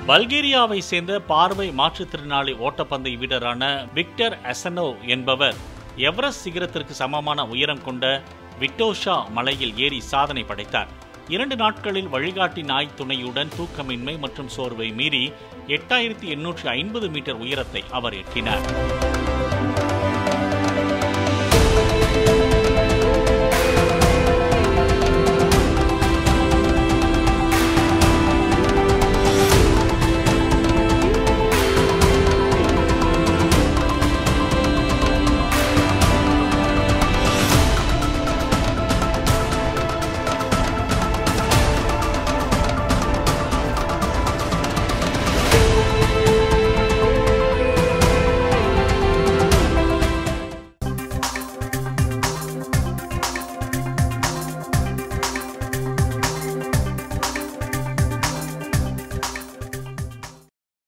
பல்கேரியாவை சேர்ந்த பார்வை மாற்றுத்திறனாளி ஓட்டப்பந்தய வீரரான விக்டர் அசனோவ் என்பவர் எவரெஸ்ட் சிகரத்திற்கு சமமான உயரம் கொண்ட விட்டோஷா மலையில் ஏறி சாதனை படைத்தார். 2 நாட்களில் வழிகாட்டி நாய் துணையுடன் தூக்கமின்மை மற்றும் சோர்வை மீறி 8850 மீட்டர் உயரத்தை அவர் எட்டினார்.